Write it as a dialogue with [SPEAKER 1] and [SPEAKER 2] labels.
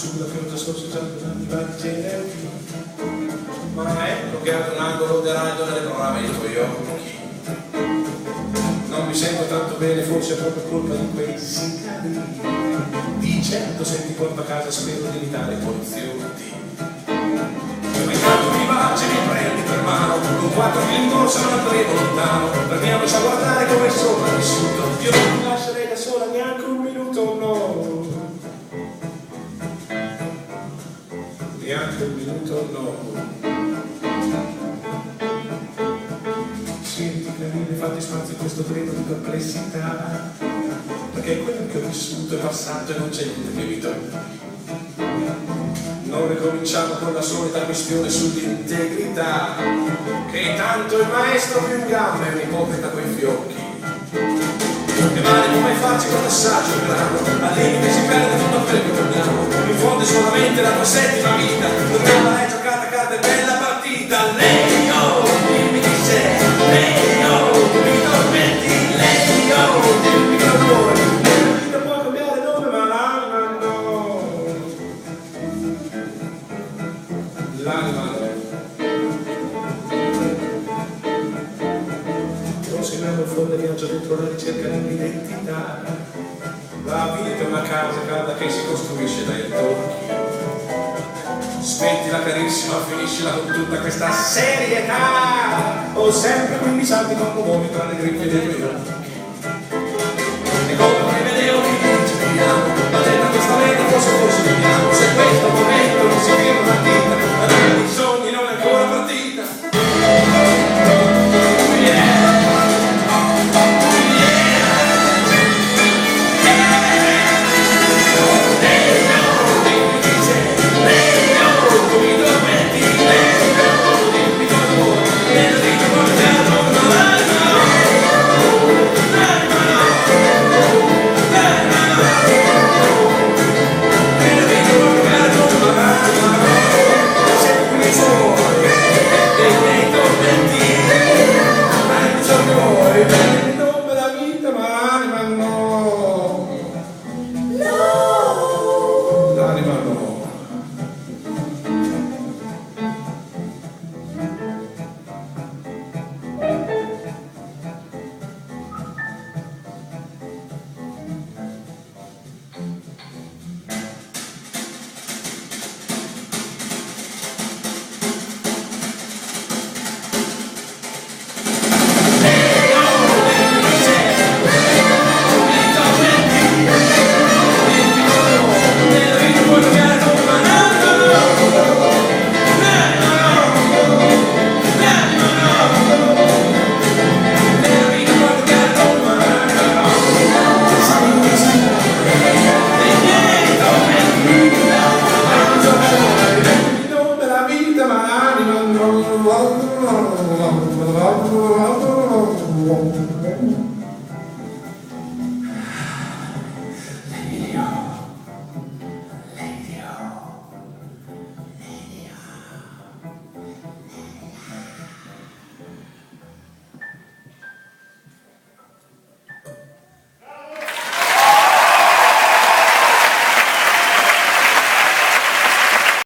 [SPEAKER 1] sulla pianta scorsa ma ecco che ad un angolo del raggio nelle panorama i tuoi occhi. Non mi sento tanto bene, forse è proprio colpa di quei signori. Di certo se ti porto a casa spero di evitare poliziotti. Ma intanto mi baci, mi prendi per mano, con 4 in borsa non andremo lontano. Fermiamoci a guardare come è sopravvissuto. Io non mi lascerei da sola neanche un minuto, no. Neanche un minuto, no. Senti carine, fate spazio a questo treno di perplessità, perché è quello che ho vissuto è passato e non c'è niente che mi toglie. Non ricominciamo con la solita questione sull'integrità, che tanto il maestro più in gamma è un ipocrita coi fiocchi. E male come farci con l'assaggio grano, al limite si perde tutto quello che vogliamo. In fondo è solamente la tua settima vita, l'ottava è giocata, carta e bella partita. Lei oh, dimmi chi sei, lei oh, mi tormenti, lei oh, dimmi che amore. La vita può cambiare nome ma l'anima no. L'anima no. Proseguiamo il fondo viaggio dentro la ricerca dell'identità. La vita è una casa calda che si costruisce dai tocchi. Smettila carissima, finiscila con tutta questa serietà. Ho sempre 15 anni, non muovi tra le griglie dei tuoi occhi.